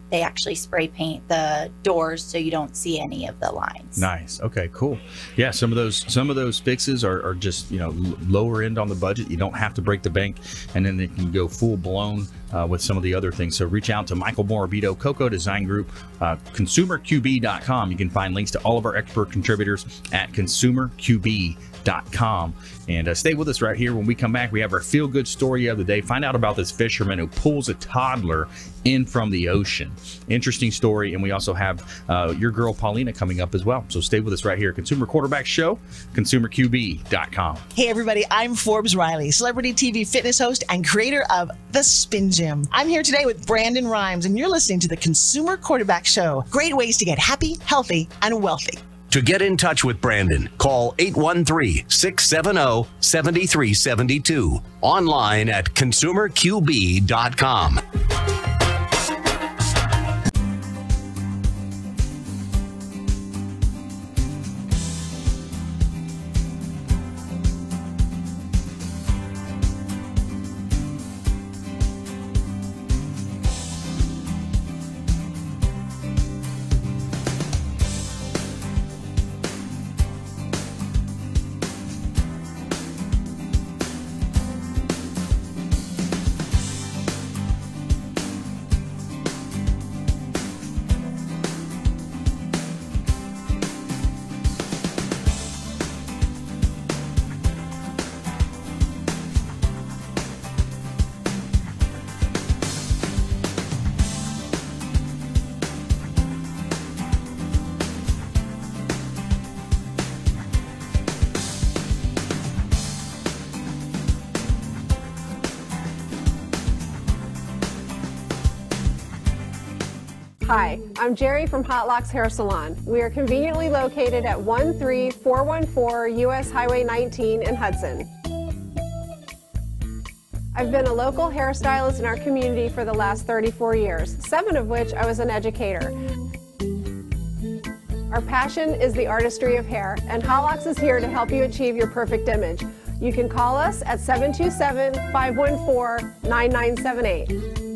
they actually spray paint the doors so you don't see any of the lines. Nice. Okay, cool. Yeah, some of those fixes are just lower end on the budget. You don't have to break the bank, and then they can go full blown with some of the other things. So reach out to Michael Morabito, Coco Design Group, consumerqb.com. You can find links to all of our expert contributors at consumerqb.com. And stay with us right here. When we come back, we have our feel-good story of the day. Find out about this fisherman who pulls a toddler in from the ocean. Interesting story. And we also have your girl Paulina coming up as well. So stay with us right here. Consumer Quarterback Show, consumerqb.com. Hey, everybody. I'm Forbes Riley, celebrity TV fitness host and creator of The Spin Gym. I'm here today with Brandon Rhymes, and you're listening to the Consumer Quarterback Show. Great ways to get happy, healthy, and wealthy. To get in touch with Brandon, call 813-670-7372. Online at consumerqb.com. Hi, I'm Jerry from Hot Locks Hair Salon. We are conveniently located at 13414 US Highway 19 in Hudson. I've been a local hairstylist in our community for the last 34 years, 7 of which I was an educator. Our passion is the artistry of hair, and Hot Locks is here to help you achieve your perfect image. You can call us at 727-514-9978.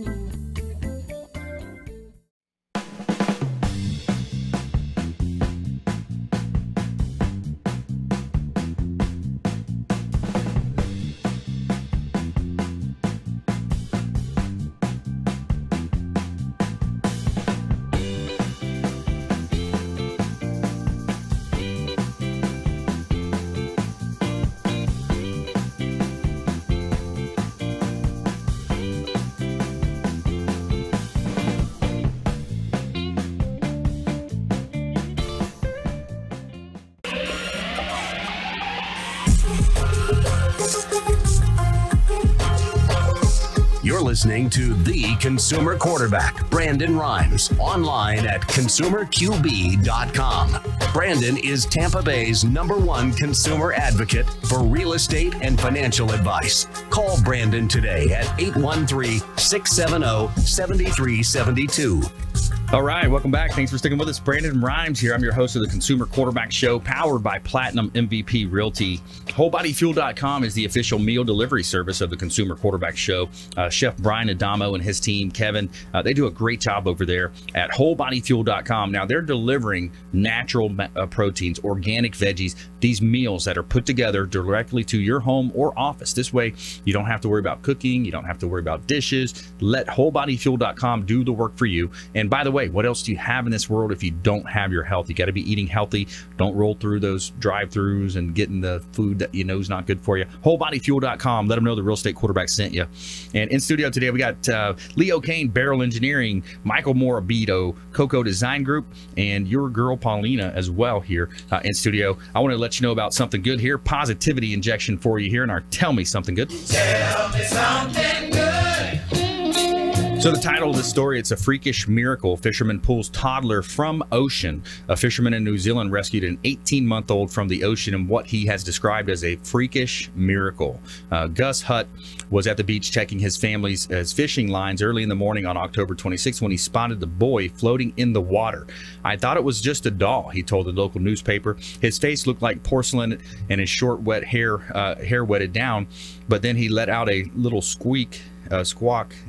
You're listening to The Consumer Quarterback, Brandon Rhymes, online at consumerqb.com. Brandon is Tampa Bay's #1 consumer advocate for real estate and financial advice. Call Brandon today at 813-670-7372. All right, welcome back. Thanks for sticking with us. Brandon Rhymes here. I'm your host of the Consumer Quarterback Show, powered by Platinum MVP Realty. WholeBodyFuel.com is the official meal delivery service of the Consumer Quarterback Show. Chef Brian Adamo and his team, Kevin, they do a great job over there at WholeBodyFuel.com. Now, they're delivering natural proteins, organic veggies, these meals that are put together directly to your home or office. This way, you don't have to worry about cooking. You don't have to worry about dishes. Let WholeBodyFuel.com do the work for you. And by the way, what else do you have in this world if you don't have your health? You got to be eating healthy. Don't roll through those drive-thrus and getting the food that you know is not good for you. WholeBodyFuel.com. Let them know the real estate quarterback sent you. And in studio today, we got Leo Kane, Beryl Engineering, Michael Morabito, Coco Design Group, and your girl Paulina as well here in studio. I want to let you know about something good here. Positivity injection for you here in our Tell Me Something Good. Tell me something good. So the title of this story, it's a freakish miracle. Fisherman pulls toddler from ocean. A fisherman in New Zealand rescued an 18-month-old from the ocean in what he has described as a freakish miracle. Gus Hutt was at the beach checking his family's fishing lines early in the morning on October 26th when he spotted the boy floating in the water. I thought it was just a doll, he told the local newspaper. His face looked like porcelain and his short, wet hair wetted down, but then he let out a little squawk,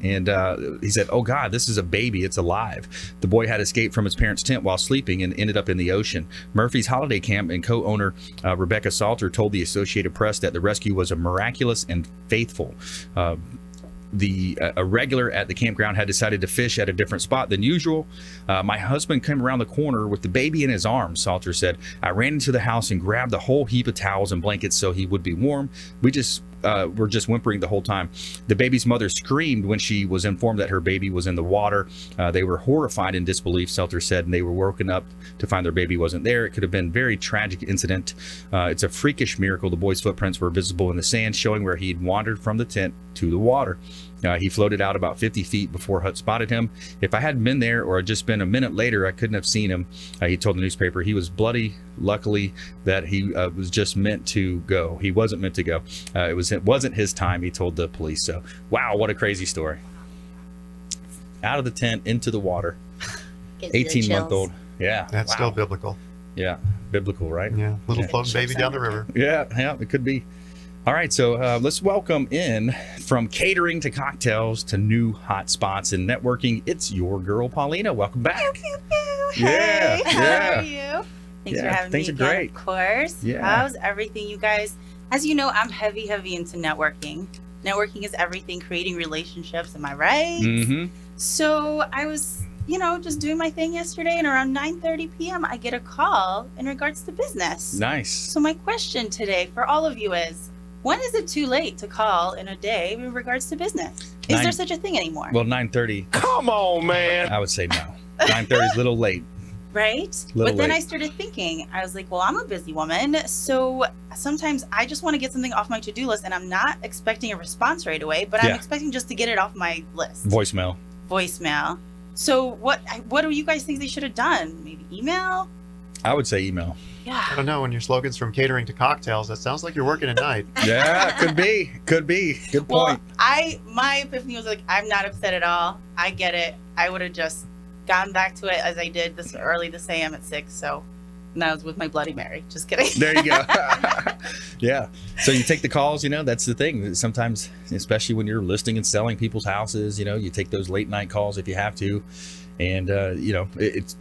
and he said, "Oh God, this is a baby, it's alive." The boy had escaped from his parents' tent while sleeping and ended up in the ocean. Murphy's Holiday Camp and co-owner Rebecca Salter told the Associated Press that the rescue was a miraculous and faithful. A regular at the campground had decided to fish at a different spot than usual. My husband came around the corner with the baby in his arms, Salter said. I ran into the house and grabbed a whole heap of towels and blankets so he would be warm. We were just whimpering the whole time. The baby's mother screamed when she was informed that her baby was in the water. They were horrified in disbelief, Salter said, and they were woken up to find their baby wasn't there. It could have been a very tragic incident. It's a freakish miracle. The boy's footprints were visible in the sand, showing where he'd wandered from the tent to the water. He floated out about 50 feet before Hutt spotted him. If I hadn't been there or had just been a minute later, I couldn't have seen him. He told the newspaper he was bloody. Luckily that he was just meant to go. He wasn't meant to go. It wasn't his time, he told the police. So, wow, what a crazy story. Out of the tent, into the water. 18-month-old. Yeah. That's still biblical. Yeah. Biblical, right? Yeah. Little floating baby down the river. Yeah, it could be. All right, so let's welcome in, from catering to cocktails to new hot spots and networking, it's your girl, Paulina. Welcome back. Pew, pew, pew. Hey, how are you? Thanks for having me Things are again, great. of course. Yeah. How's everything, you guys? As you know, I'm heavy into networking. Networking is everything, creating relationships, am I right? Mm-hmm. So I was, just doing my thing yesterday, and around 9:30 p.m., I get a call in regards to business. Nice. So my question today for all of you is, when is it too late to call in a day in regards to business? Is there such a thing anymore? Well, 9:30. Come on, man. I would say no. 9:30 is a little late. Right? Little But then late. I started thinking, I was like, well, I'm a busy woman. So sometimes I just want to get something off my to-do list, and I'm not expecting a response right away, but I'm Yeah. expecting just to get it off my list. Voicemail. So what do you guys think they should have done? Maybe email? I would say email. Yeah. I don't know. When your slogan's from catering to cocktails, that sounds like you're working at night. Yeah, could be. Good point. Well, my epiphany was like, I'm not upset at all. I get it. I would have just gone back to it as I did this AM at 6. So now I was with my Bloody Mary. Just kidding. There you go. Yeah. So you take the calls, that's the thing. Sometimes, especially when you're listing and selling people's houses, you take those late night calls if you have to. And, it's,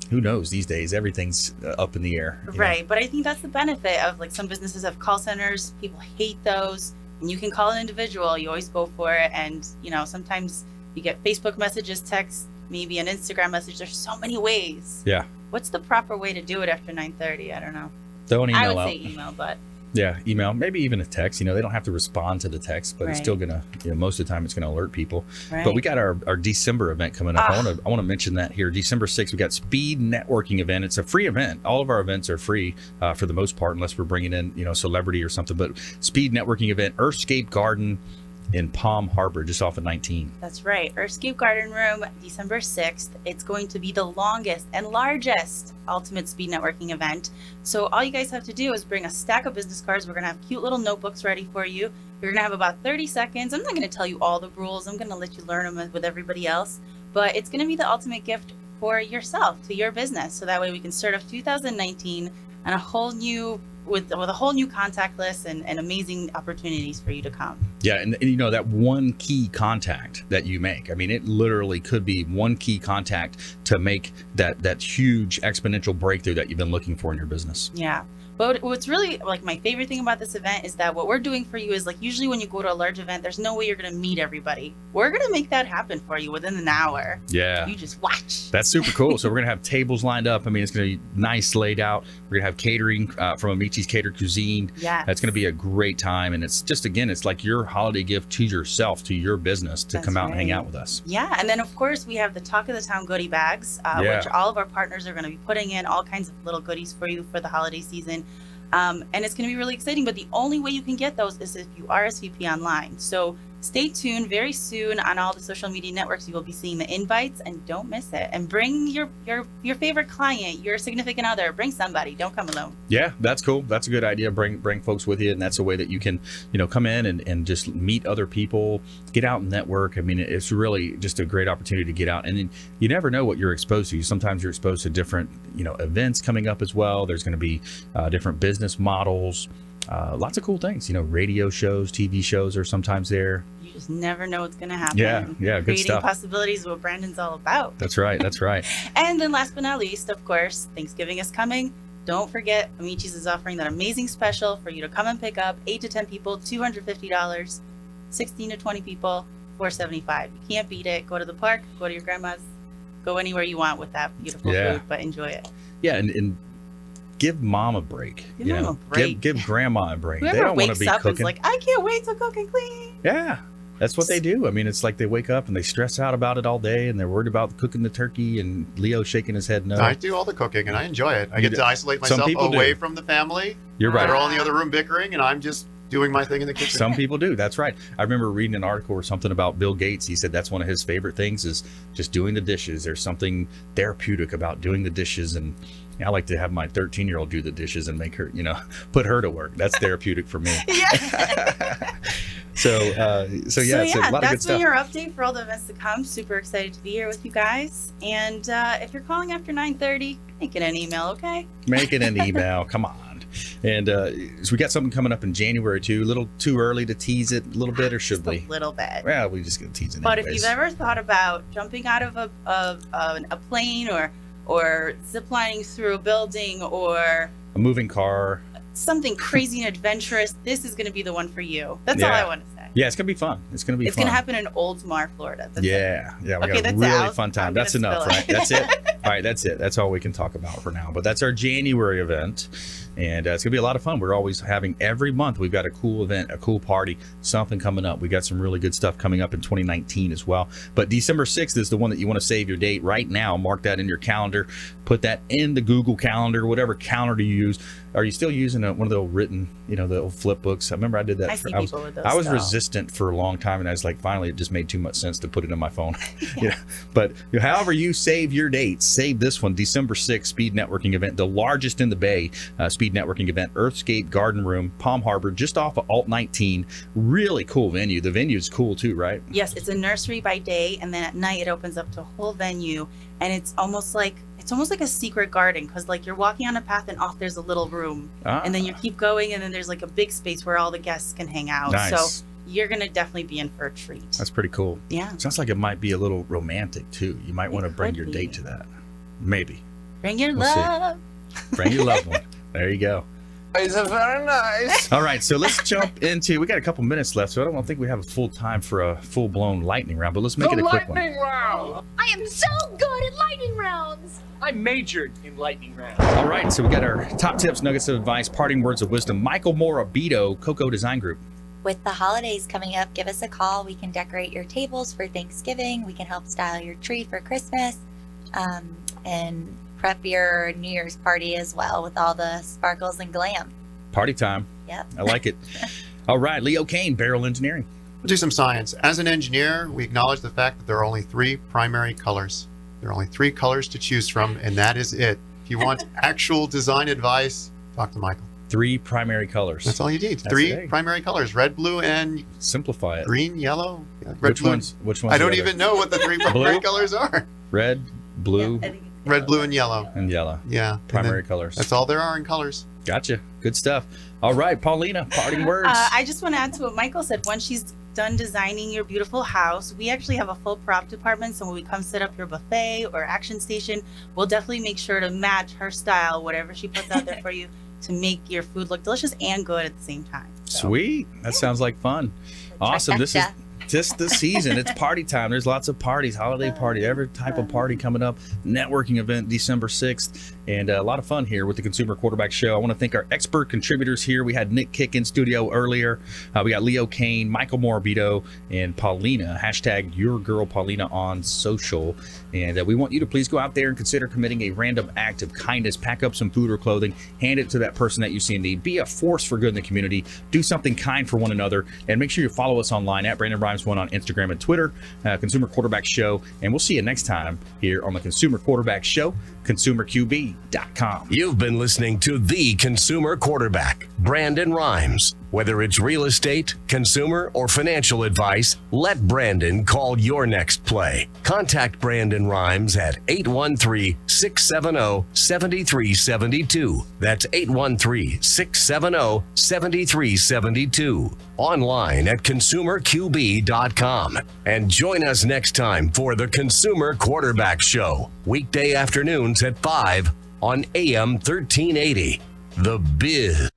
who knows these days, everything's up in the air. Right. But I think that's the benefit of, like, some businesses have call centers. People hate those. And you can call an individual. You always go for it. And, sometimes you get Facebook messages, text, maybe an Instagram message. There's so many ways. Yeah. What's the proper way to do it after 9:30? I don't know. Throw an email I would out. say email, but Yeah, email, maybe even a text. They don't have to respond to the text, but it's Right. still gonna, most of the time it's gonna alert people. Right. But we got our December event coming up. I want to mention that here. December 6th, we got Speed Networking event. It's a free event. All of our events are free for the most part, unless we're bringing in, celebrity or something. But Speed Networking event, Earthscape Garden in Palm Harbor, just off of 19. That's right. Earthscape Garden Room, December 6th. It's going to be the longest and largest ultimate speed networking event. So all you guys have to do is bring a stack of business cards. We're going to have cute little notebooks ready for you. You're going to have about 30 seconds. I'm not going to tell you all the rules. I'm going to let you learn them with everybody else. But it's going to be the ultimate gift for yourself, to your business. So that way we can start off 2019 and a whole new with a whole new contact list and amazing opportunities for you to come. Yeah, and that one key contact that you make. I mean, it literally could be one key contact to make that huge exponential breakthrough that you've been looking for in your business. Yeah. But what's really like my favorite thing about this event is that what we're doing for you is, like, usually when you go to a large event, there's no way you're going to meet everybody. We're going to make that happen for you within an hour. Yeah. You just watch. That's super cool. So we're going to have tables lined up. I mean, it's going to be nice laid out. We're going to have catering from Amici's Catered Cuisine. Yes. That's going to be a great time. And it's just, again, it's like your holiday gift to yourself, to your business, to come out and hang out with us. Yeah. And then, of course, we have the Talk of the Town goodie bags, which all of our partners are going to be putting in all kinds of little goodies for you for the holiday season. And it's going to be really exciting, but the only way you can get those is if you RSVP online. So stay tuned. Very soon on all the social media networks, you will be seeing the invites, and don't miss it. And bring your favorite client, your significant other. Bring somebody. Don't come alone. Yeah, that's cool. That's a good idea. Bring folks with you, and that's a way that you can, come in and just meet other people, get out and network. I mean, it's really just a great opportunity to get out, and then you never know what you're exposed to. Sometimes you're exposed to different, events coming up as well. There's going to be different business models, lots of cool things. Radio shows, TV shows are sometimes there. You just never know what's going to happen. Yeah, good Creating stuff. possibilities is what Brandon's all about. That's right. And then last but not least, of course, Thanksgiving is coming. Don't forget, Amici's is offering that amazing special for you to come and pick up. 8 to 10 people, $250. 16 to 20 people, $475. You can't beat it. Go to the park, go to your grandma's, go anywhere you want with that beautiful food, but enjoy it. Yeah, and give mom a break. Give mom a break. Give grandma a break. Whoever They don't want wakes to be up cooking. is like, I can't wait to cook and clean. Yeah, that's what they do. I mean, it's like they wake up and they stress out about it all day, and they're worried about cooking the turkey, and Leo shaking his head no. I do all the cooking, and I enjoy it. I get to isolate Some myself people away do. from the family. You're right. They're all in the other room bickering, and I'm just doing my thing in the kitchen. Some people do. That's right. I remember reading an article or something about Bill Gates. He said that's one of his favorite things is just doing the dishes. There's something therapeutic about doing the dishes. And I like to have my 13-year-old do the dishes and make her, put her to work. That's therapeutic for me. So yeah, it's a lot of good that's stuff. been your update for all the events to come. Super excited to be here with you guys. And if you're calling after 9:30, make it an email, okay? Make it an email. Come on. And so we got something coming up in January too. A little too early to tease it a little bit, or should we? A little bit. Well, we just gonna tease it. But anyways. if you've ever thought about jumping out of a plane or ziplining through a building or a moving car, something crazy and adventurous, this is going to be the one for you. That's all I want to say. Yeah, it's gonna be fun. It's gonna be It's fun. going to happen in Oldsmar, Florida. That's Yeah, we Okay, got a that's really it. fun time. I'm That's gonna enough, spill right? it. That's it. All right, that's it. That's all we can talk about for now. But that's our January event, and it's gonna be a lot of fun. We're always having every month. We've got a cool event, a cool party, something coming up. We got some really good stuff coming up in 2019 as well. But December 6th is the one that you want to save your date right now. Mark that in your calendar. Put that in the Google Calendar, whatever calendar you use. Are you still using one of the old written, the old flip books? I remember I did that. I see people with those I was still. resistant for a long time, and I was like, finally, it just made too much sense to put it on my phone. But however you save your dates, save this one, December 6th, speed networking event, the largest in the Bay speed networking event, Earthscape Garden Room, Palm Harbor, just off of Alt 19. Really cool venue. The venue is cool too, right? Yes, it's a nursery by day, and then at night it opens up to a whole venue, and it's almost like a secret garden, because like you're walking on a path and off there's a little room, and then you keep going, and then there's like a big space where all the guests can hang out. Nice. So you're gonna definitely be in for a treat. That's pretty cool. Yeah. Sounds like it might be a little romantic too. You might want to bring your date to that. Maybe. Bring your We'll see. love. Bring your loved one. There you go. It's very nice. All right, so let's jump into. We got a couple minutes left, so I don't think we have a full time for a full blown lightning round. But let's make it a quick one. round. I am so good at lightning rounds. I majored in lightning rounds. All right, so we got our top tips, nuggets of advice, parting words of wisdom. Michael Morabito, Coco Design Group. With the holidays coming up, give us a call. We can decorate your tables for Thanksgiving. We can help style your tree for Christmas, and prep your New Year's party as well with all the sparkles and glam. Party time. Yep. I like it. All right, Leo Kane, Beryl Engineering. We'll do some science. As an engineer, we acknowledge the fact that there are only 3 primary colors. There are only 3 colors to choose from, and that is it. If you want actual design advice, talk to Michael. 3 primary colors. That's all you need. That's 3 it. primary colors: red, blue, and simplify it. Green, yellow. Red, Which blue. ones? Which ones? I don't are the even know what the 3 primary Blue? colors are. Red, blue, Red, blue, and yellow. and yellow. Yeah. and Primary then colors. That's all there are in colors. Gotcha. Good stuff. All right, Paulina, parting words. I just want to add to what Michael said. Once she's done designing your beautiful house, we actually have a full prop department. So when we come set up your buffet or action station, we'll definitely make sure to match her style, whatever she puts out there for you, to make your food look delicious and good at the same time. So. Sweet. That sounds like fun. Awesome. This is just the season. It's party time. There's lots of parties, holiday party, every type of party coming up. Networking event December 6th. and a lot of fun here with the Consumer Quarterback Show. I want to thank our expert contributors here. We had Nick Kick in studio earlier. We got Leo Kane, Michael Morabito, and Paulina. Hashtag your girl Paulina on social. And we want you to please go out there and consider committing a random act of kindness. Pack up some food or clothing, hand it to that person that you see in need. Be a force for good in the community. Do something kind for one another, and make sure you follow us online at Brandon Rhymes 1 on Instagram and Twitter, Consumer Quarterback Show. And we'll see you next time here on the Consumer Quarterback Show, consumerqb.com. You've been listening to the Consumer Quarterback, Brandon Rhymes. Whether it's real estate, consumer, or financial advice, let Brandon call your next play. Contact Brandon Rhymes at 813-670-7372. That's 813-670-7372. Online at consumerqb.com. And join us next time for the Consumer Quarterback Show, weekday afternoons at 5 on AM 1380. The Biz.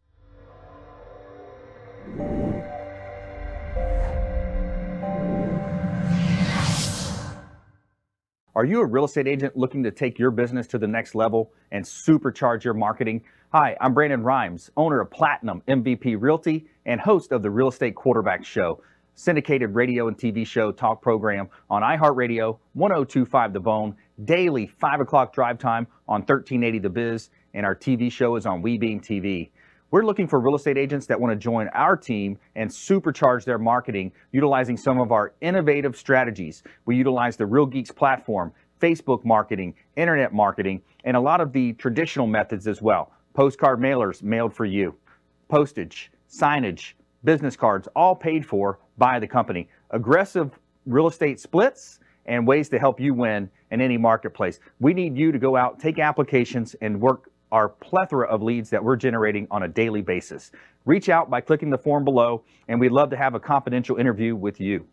Are you a real estate agent looking to take your business to the next level and supercharge your marketing? Hi, I'm Brandon Rhymes, owner of Platinum MVP Realty and host of the Real Estate Quarterback Show, syndicated radio and TV show talk program on iHeartRadio, 1025 The Bone, daily 5 o'clock drive time on 1380 The Biz, and our TV show is on WeBeam TV. We're looking for real estate agents that want to join our team and supercharge their marketing utilizing some of our innovative strategies. We utilize the Real Geeks platform, Facebook marketing, internet marketing, and a lot of the traditional methods as well. Postcard mailers mailed for you, postage, signage, business cards, all paid for by the company. Aggressive real estate splits and ways to help you win in any marketplace. We need you to go out, take applications, and work our plethora of leads that we're generating on a daily basis. Reach out by clicking the form below, and we'd love to have a confidential interview with you.